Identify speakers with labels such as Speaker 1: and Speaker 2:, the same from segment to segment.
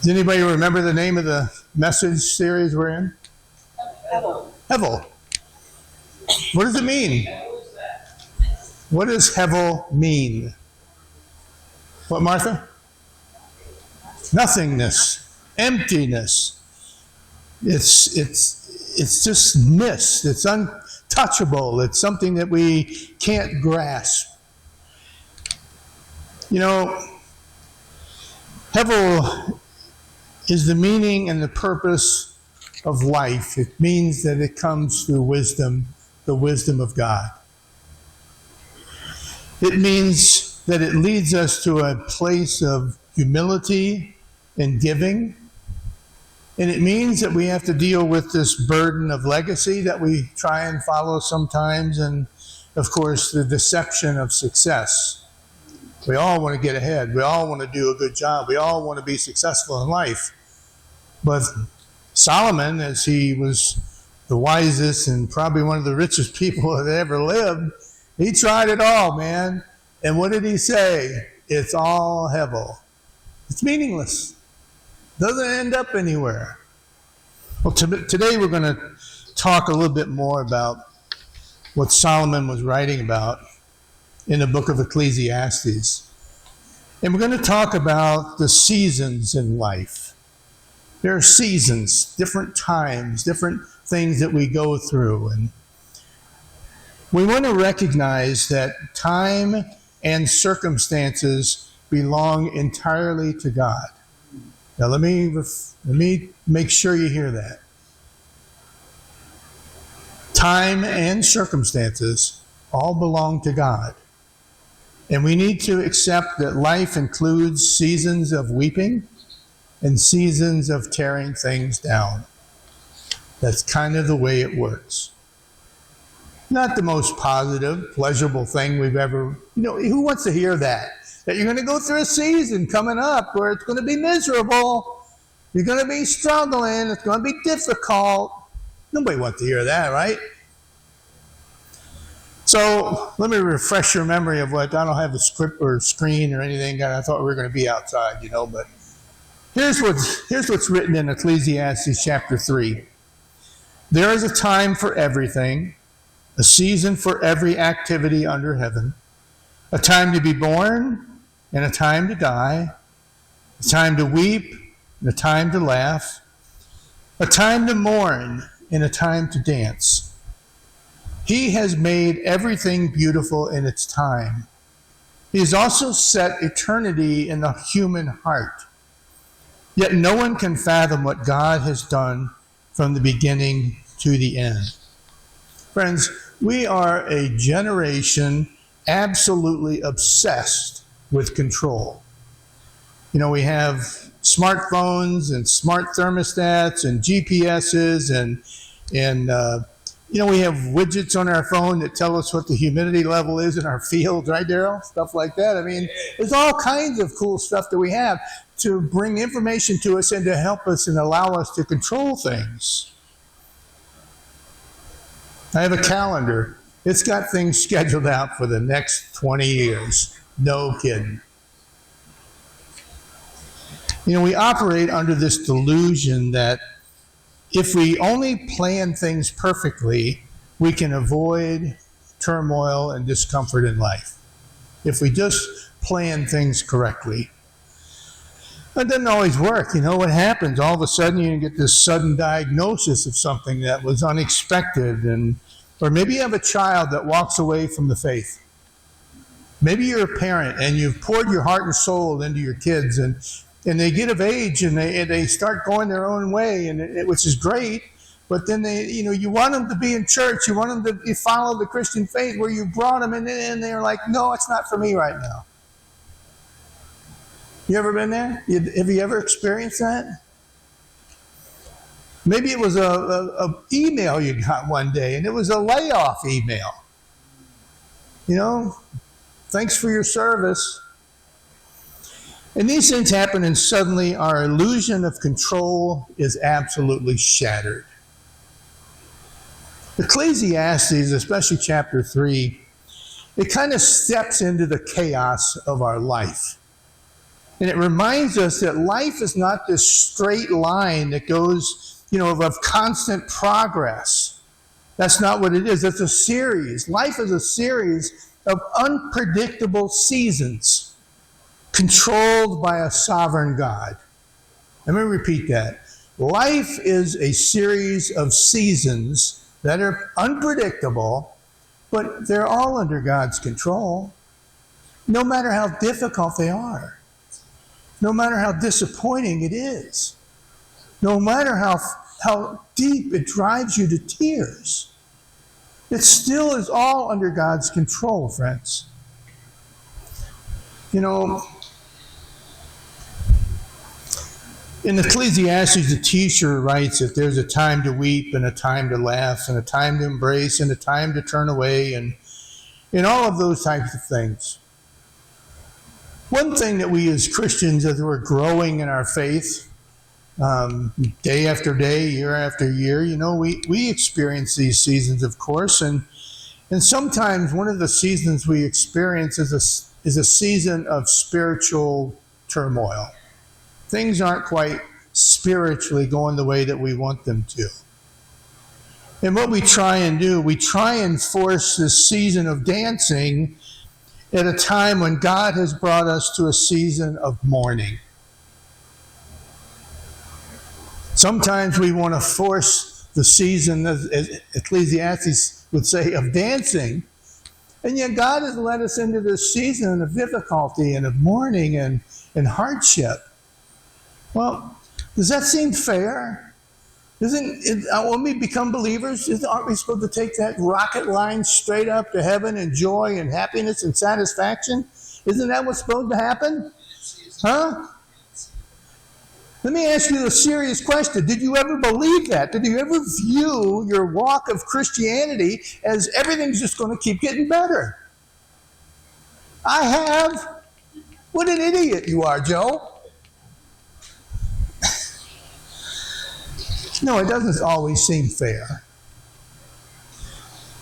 Speaker 1: Does anybody remember the name of the message series we're in?
Speaker 2: Hevel.
Speaker 1: Hevel. What does it mean? What does Hevel mean? What, Martha? Nothingness, emptiness. It's just mist. It's untouchable. It's something that we can't grasp. You know, Hevel is the meaning and the purpose of life. It means that it comes through wisdom, the wisdom of God. It means that it leads us to a place of humility and giving. And it means that we have to deal with this burden of legacy that we try and follow sometimes, and of course the deception of success. We all want to get ahead. We all want to do a good job. We all want to be successful in life. But Solomon, as he was the wisest and probably one of the richest people that ever lived, he tried it all, man. And what did he say? It's all Hevel. It's meaningless. Doesn't end up anywhere. Well, today we're going to talk a little bit more about what Solomon was writing about in the book of Ecclesiastes. And we're going to talk about the seasons in life. There are seasons, different times, different things that we go through. And we want to recognize that time and circumstances belong entirely to God. Now let me make sure you hear that. Time and circumstances all belong to God. And we need to accept that life includes seasons of weeping and seasons of tearing things down. That's kind of the way it works. Not the most positive, pleasurable thing we've ever, who wants to hear that? That you're going to go through a season coming up where it's going to be miserable. You're going to be struggling. It's going to be difficult. Nobody wants to hear that, right? So let me refresh your memory of what, I don't have a script or screen or anything. I thought we were going to be outside, but here's what's written in Ecclesiastes chapter 3. There is a time for everything, a season for every activity under heaven, a time to be born and a time to die, a time to weep and a time to laugh, a time to mourn and a time to dance. He has made everything beautiful in its time. He has also set eternity in the human heart. Yet no one can fathom what God has done from the beginning to the end. Friends, we are a generation absolutely obsessed with control. We have smartphones and smart thermostats and GPSs and we have widgets on our phone that tell us what the humidity level is in our field, right, Daryl? Stuff like that. I mean, there's all kinds of cool stuff that we have to bring information to us and to help us and allow us to control things. I have a calendar. It's got things scheduled out for the next 20 years. No kidding. We operate under this delusion that if we only plan things perfectly, we can avoid turmoil and discomfort in life. If we just plan things correctly. That doesn't always work. What happens? All of a sudden you get this sudden diagnosis of something that was unexpected, or maybe you have a child that walks away from the faith. Maybe you're a parent and you've poured your heart and soul into your kids, and they get of age and they start going their own way, which is great. But then you want them to be in church, you want them to follow the Christian faith where you brought them, and they're like, no, it's not for me right now. You ever been there? Have you ever experienced that? Maybe it was a email you got one day, and it was a layoff email. Thanks for your service. And these things happen, and suddenly our illusion of control is absolutely shattered. Ecclesiastes, especially chapter 3, it kind of steps into the chaos of our life. And it reminds us that life is not this straight line that goes, of constant progress. That's not what it is. It's a series. Life is a series of unpredictable seasons controlled by a sovereign God. Let me repeat that. Life is a series of seasons that are unpredictable, but they're all under God's control, no matter how difficult they are, no matter how disappointing it is, no matter how deep it drives you to tears. It still is all under God's control, friends. In Ecclesiastes, the teacher writes that there's a time to weep and a time to laugh and a time to embrace and a time to turn away and all of those types of things. One thing that we as Christians, as we're growing in our faith, day after day, year after year, we experience these seasons, of course, and sometimes one of the seasons we experience is a season of spiritual turmoil. Things aren't quite spiritually going the way that we want them to. And what we try and do, we try and force this season of dancing at a time when God has brought us to a season of mourning. Sometimes we want to force the season, as Ecclesiastes would say, of dancing. And yet God has led us into this season of difficulty and of mourning and hardship. Well, does that seem fair? When we become believers, aren't we supposed to take that rocket line straight up to heaven and joy and happiness and satisfaction? Isn't that what's supposed to happen? Huh? Let me ask you a serious question. Did you ever believe that? Did you ever view your walk of Christianity as everything's just going to keep getting better? I have. What an idiot you are, Joe. No, it doesn't always seem fair.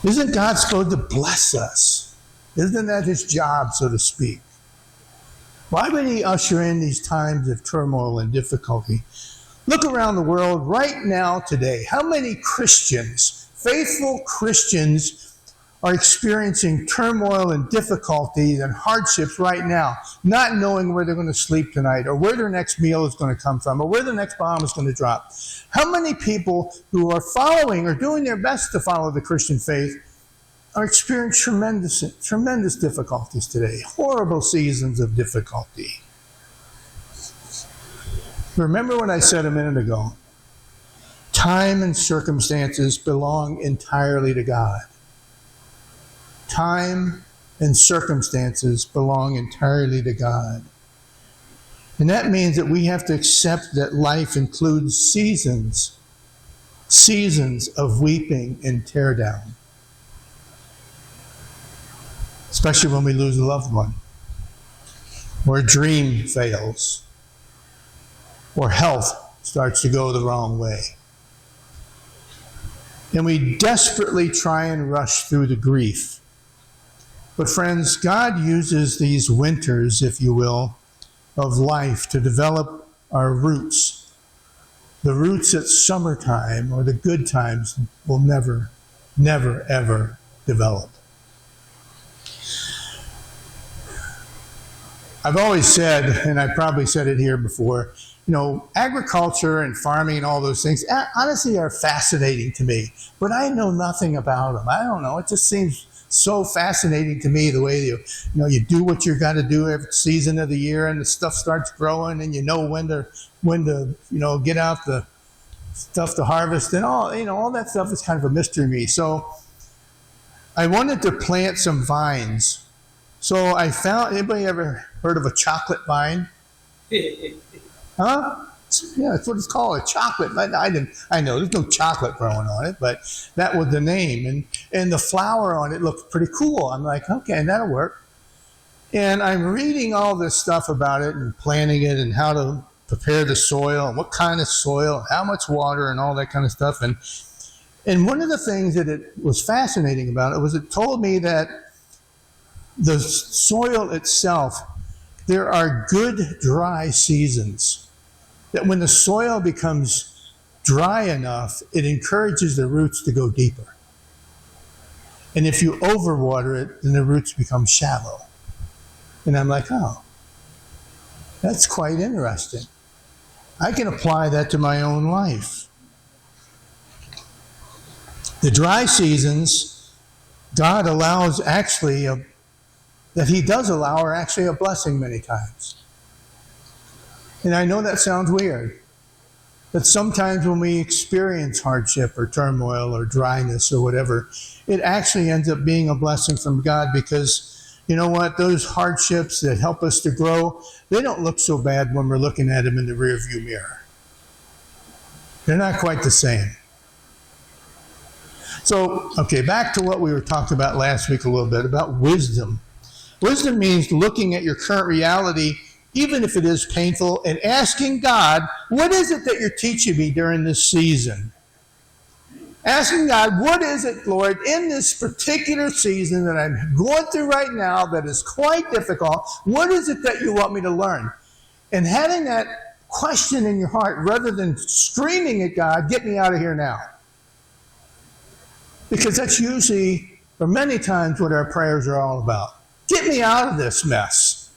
Speaker 1: Isn't God supposed to bless us? Isn't that his job, so to speak? Why would he usher in these times of turmoil and difficulty? Look around the world right now today. How many Christians, faithful Christians, are experiencing turmoil and difficulties and hardships right now, not knowing where they're going to sleep tonight or where their next meal is going to come from or where the next bomb is going to drop? How many people who are following or doing their best to follow the Christian faith are experiencing tremendous difficulties today, horrible seasons of difficulty? Remember what I said a minute ago. Time and circumstances belong entirely to God. Time and circumstances belong entirely to God. And that means that we have to accept that life includes seasons of weeping and teardown. Especially when we lose a loved one, or a dream fails, or health starts to go the wrong way. And we desperately try and rush through the grief. But friends, God uses these winters, if you will, of life to develop our roots. The roots at summertime or the good times will never, ever develop. I've always said, and I probably said it here before, agriculture and farming and all those things honestly are fascinating to me, but I know nothing about them. I don't know. It just seems so fascinating to me the way you do what you got to do every season of the year, and the stuff starts growing, and when to get out the stuff to harvest, and all that stuff is kind of a mystery to me. So I wanted to plant some vines. So I found, anybody ever heard of a chocolate vine? Huh? Yeah, that's what it's called, a chocolate. I know there's no chocolate growing on it, but that was the name. And the flower on it looked pretty cool. I'm like, okay, that'll work. And I'm reading all this stuff about it and planting it and how to prepare the soil and what kind of soil, how much water and all that kind of stuff. And one of the things that it was fascinating about it was it told me that the soil itself There are good dry seasons that when the soil becomes dry enough, it encourages the roots to go deeper. And if you overwater it, then the roots become shallow. And I'm like, oh, that's quite interesting. I can apply that to my own life. The dry seasons, God allows that he does allow are actually a blessing many times. And I know that sounds weird, but sometimes when we experience hardship or turmoil or dryness or whatever, it actually ends up being a blessing from God, because you know what? Those hardships that help us to grow, they don't look so bad when we're looking at them in the rearview mirror. They're not quite the same. So, okay, back to what we were talking about last week a little bit, about wisdom. Wisdom means looking at your current reality, even if it is painful, and asking God, what is it that you're teaching me during this season? Asking God, what is it, Lord, in this particular season that I'm going through right now that is quite difficult, what is it that you want me to learn? And having that question in your heart rather than screaming at God, get me out of here now. Because that's usually, or many times, what our prayers are all about. Get me out of this mess.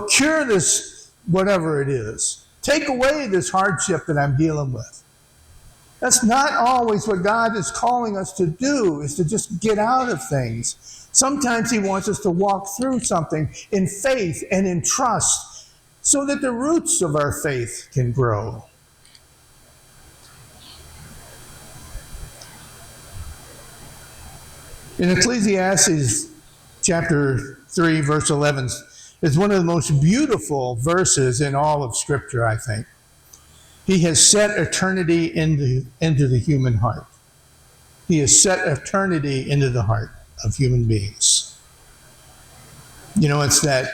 Speaker 1: Cure this, whatever it is. Take away this hardship that I'm dealing with. That's not always what God is calling us to do, is to just get out of things. Sometimes he wants us to walk through something in faith and in trust so that the roots of our faith can grow. In Ecclesiastes chapter 3, verse 11, is one of the most beautiful verses in all of Scripture, I think. He has set eternity into the human heart. He has set eternity into the heart of human beings. It's that,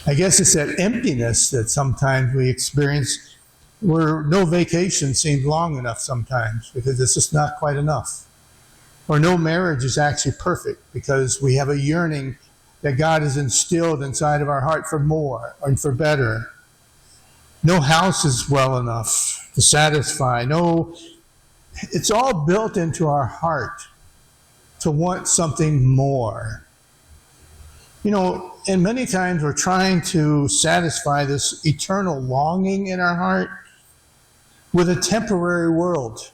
Speaker 1: I guess it's that emptiness that sometimes we experience where no vacation seems long enough sometimes because it's just not quite enough. Or no marriage is actually perfect because we have a yearning that God has instilled inside of our heart for more and for better. No house is well enough to satisfy. It's all built into our heart to want something more. And many times we're trying to satisfy this eternal longing in our heart with a temporary world.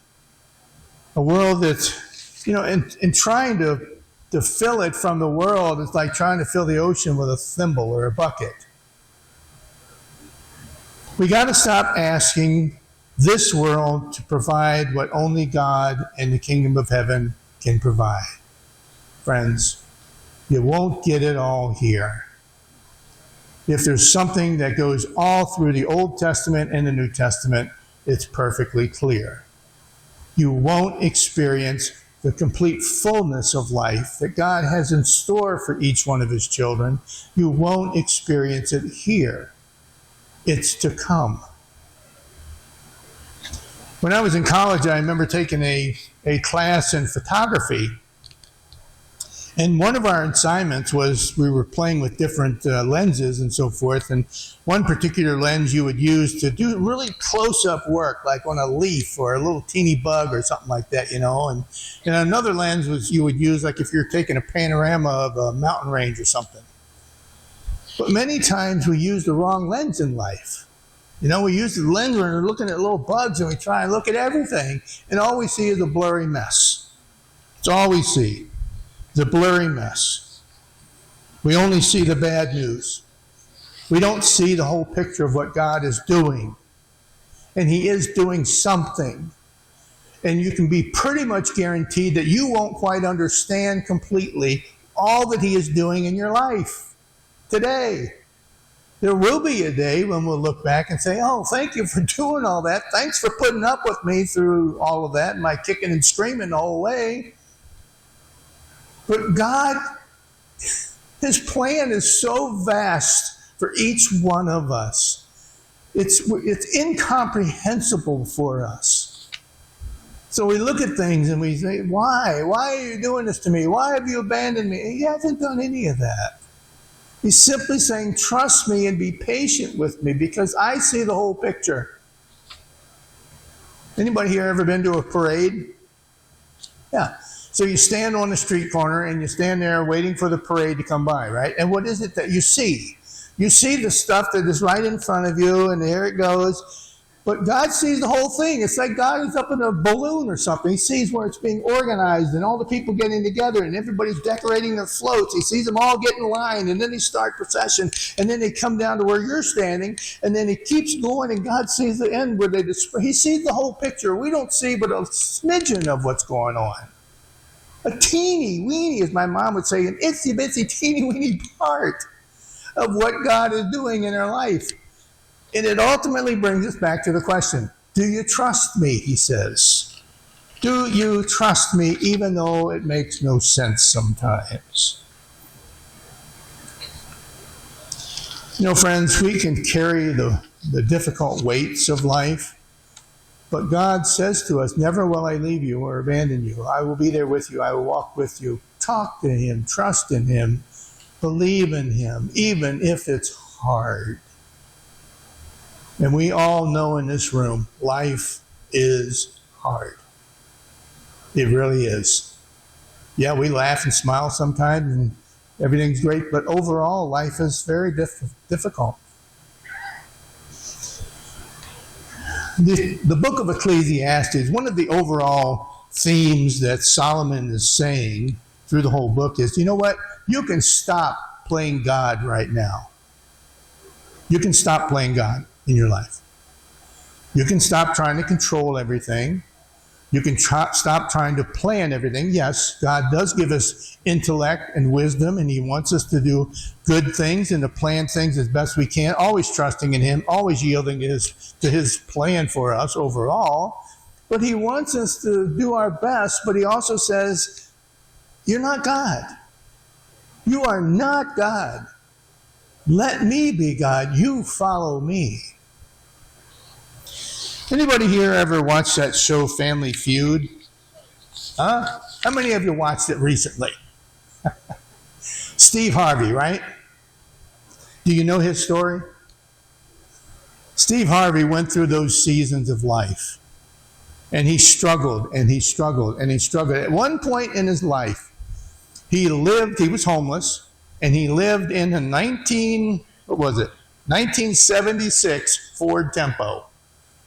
Speaker 1: A world that's, and trying to fill it from the world is like trying to fill the ocean with a thimble or a bucket. We got to stop asking this world to provide what only God and the kingdom of heaven can provide. Friends, you won't get it all here. If there's something that goes all through the Old Testament and the New Testament, it's perfectly clear. You won't experience the complete fullness of life that God has in store for each one of his children. You won't experience it here. It's to come. When I was in college, I remember taking a class in photography. And one of our assignments was we were playing with different lenses and so forth. And one particular lens you would use to do really close-up work, like on a leaf or a little teeny bug or something like that, And another lens was you would use like if you're taking a panorama of a mountain range or something. But many times we use the wrong lens in life. We use the lens when we're looking at little bugs and we try and look at everything, and all we see is a blurry mess. It's all we see, the blurry mess. We only see the bad news. We don't see the whole picture of what God is doing. And he is doing something. And you can be pretty much guaranteed that you won't quite understand completely all that he is doing in your life. Today, there will be a day when we'll look back and say, oh, thank you for doing all that. Thanks for putting up with me through all of that, my kicking and screaming the whole way. But God, his plan is so vast for each one of us. It's incomprehensible for us. So we look at things and we say, why? Why are you doing this to me? Why have you abandoned me? He hasn't done any of that. He's simply saying, trust me and be patient with me because I see the whole picture. Anybody here ever been to a parade? Yeah. So you stand on the street corner and you stand there waiting for the parade to come by, right? And what is it that you see? You see the stuff that is right in front of you, and there it goes. But God sees the whole thing. It's like God is up in a balloon or something. He sees where it's being organized and all the people getting together and everybody's decorating their floats. He sees them all get in line, and then they start procession, and then they come down to where you're standing, and then he keeps going, and God sees the end where he sees the whole picture. We don't see but a smidgen of what's going on. A teeny weeny, as my mom would say, an itsy bitsy teeny weeny part of what God is doing in our life. And it ultimately brings us back to the question, do you trust me, he says. Do you trust me even though it makes no sense sometimes? You know, friends, we can carry the difficult weights of life, but God says to us, never will I leave you or abandon you. I will be there with you. I will walk with you. Talk to him. Trust in him. Believe in him, even if it's hard. And we all know in this room, life is hard. It really is. Yeah, we laugh and smile sometimes and everything's great, but overall, life is very difficult. The book of Ecclesiastes, one of the overall themes that Solomon is saying through the whole book is, you know what? You can stop playing God right now. You can stop playing God in your life. You can stop trying to control everything. You can stop trying to plan everything. Yes, God does give us intellect and wisdom, and he wants us to do good things and to plan things as best we can, always trusting in him, always yielding to his plan for us overall. But he wants us to do our best, but he also says, you're not God. You are not God. Let me be God. You follow me. Anybody here ever watched that show Family Feud? Huh? How many of you watched it recently? Steve Harvey, right? Do you know his story? Steve Harvey went through those seasons of life. And he struggled, and he struggled, and he struggled. At one point in his life, he was homeless, and he lived in a 1976 Ford Tempo.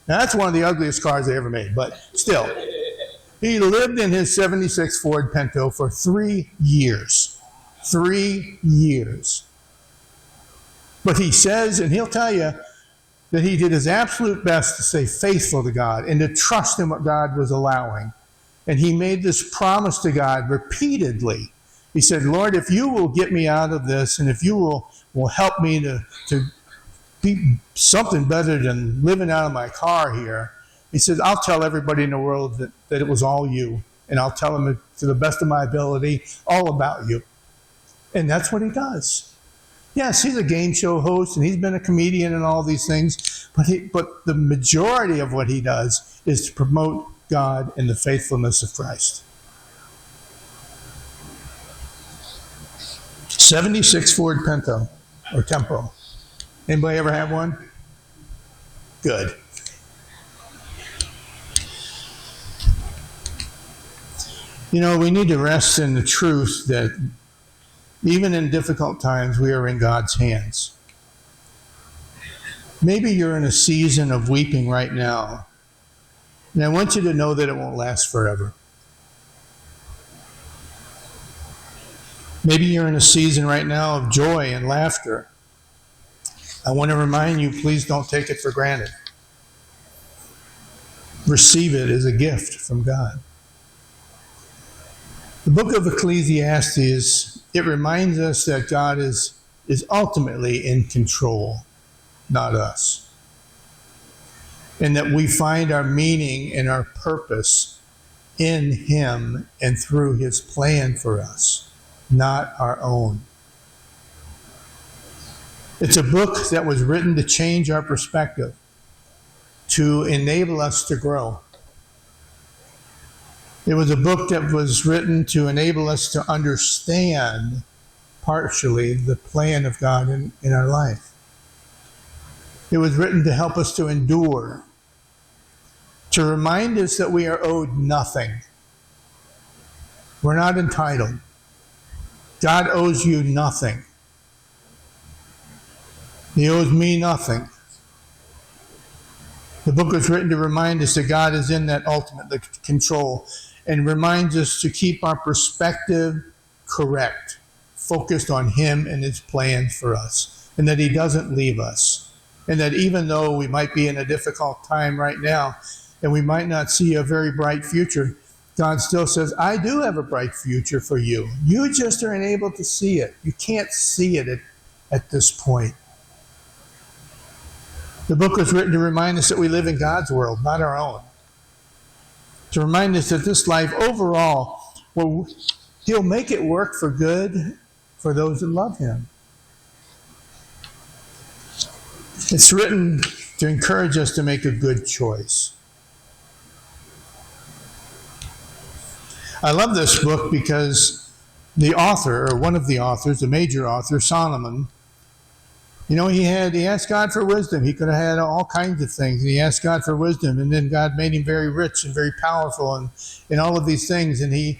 Speaker 1: Now, that's one of the ugliest cars they ever made, but still. He lived in his 76 Ford Pinto for 3 years. 3 years. But he says, and he'll tell you, that he did his absolute best to stay faithful to God and to trust in what God was allowing. And he made this promise to God repeatedly. He said, Lord, if you will get me out of this, and if you will help me to be something better than living out of my car here, he says, I'll tell everybody in the world that it was all you. And I'll tell them to the best of my ability all about you. And that's what he does. Yes, he's a game show host, and he's been a comedian and all these things, but the majority of what he does is to promote God and the faithfulness of Christ. 76 Ford Pinto, or Tempo. Anybody ever have one? Good. You know, we need to rest in the truth that even in difficult times, we are in God's hands. Maybe you're in a season of weeping right now, and I want you to know that it won't last forever. Maybe you're in a season right now of joy and laughter. I want to remind you, please don't take it for granted. Receive it as a gift from God. The book of Ecclesiastes, it reminds us that God is ultimately in control, not us. And that we find our meaning and our purpose in him and through his plan for us, not our own. It's a book that was written to change our perspective, to enable us to grow. It was a book that was written to enable us to understand partially the plan of God in our life. It was written to help us to endure, to remind us that we are owed nothing. We're not entitled. God owes you nothing. He owes me nothing. The book was written to remind us that God is in that ultimate control, and reminds us to keep our perspective correct, focused on Him and His plans for us, and that He doesn't leave us. And that even though we might be in a difficult time right now, and we might not see a very bright future, God still says, I do have a bright future for you. You just are unable to see it. You can't see it at this point. The book was written to remind us that we live in God's world, not our own. To remind us that this life overall, well, He'll make it work for good for those that love Him. It's written to encourage us to make a good choice. I love this book because the author, or one of the authors, the major author, Solomon, he asked God for wisdom. He could have had all kinds of things. And he asked God for wisdom. And then God made him very rich and very powerful and all of these things. And he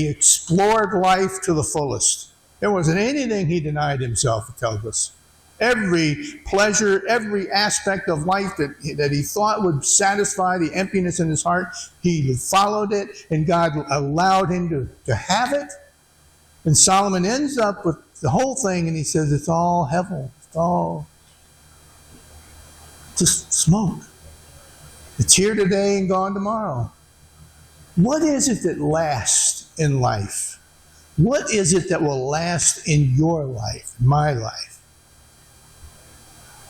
Speaker 1: explored life to the fullest. There wasn't anything he denied himself, it tells us. Every pleasure, every aspect of life that he thought would satisfy the emptiness in his heart, he followed it. And God allowed him to have it. And Solomon ends up with the whole thing. And he says, it's all Hevel. Oh, just smoke. It's here today and gone tomorrow. What is it that lasts in life? What is it that will last in your life, my life?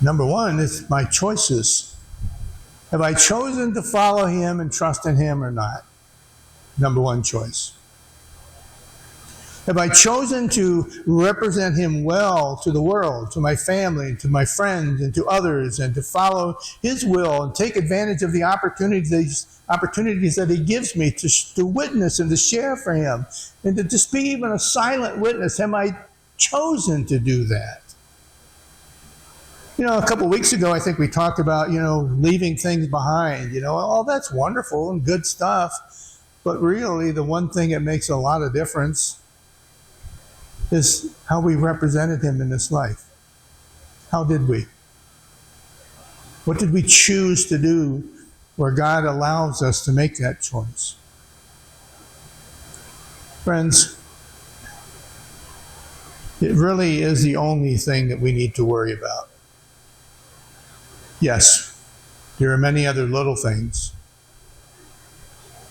Speaker 1: Number one is my choices. Have I chosen to follow Him and trust in Him or not? Number one choice. Have I chosen to represent Him well to the world, to my family, to my friends, and to others, and to follow His will and take advantage of the opportunities that He gives me to witness and to share for Him, and to just be even a silent witness? Have I chosen to do that? A couple of weeks ago, I think we talked about, leaving things behind. Oh, that's wonderful and good stuff. But really, the one thing that makes a lot of difference is how we represented Him in this life. How did we? What did we choose to do where God allows us to make that choice? Friends, it really is the only thing that we need to worry about. Yes, there are many other little things.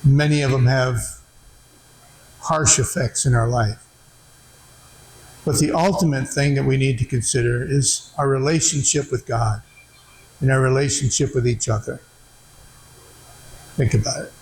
Speaker 1: Many of them have harsh effects in our life. But the ultimate thing that we need to consider is our relationship with God and our relationship with each other. Think about it.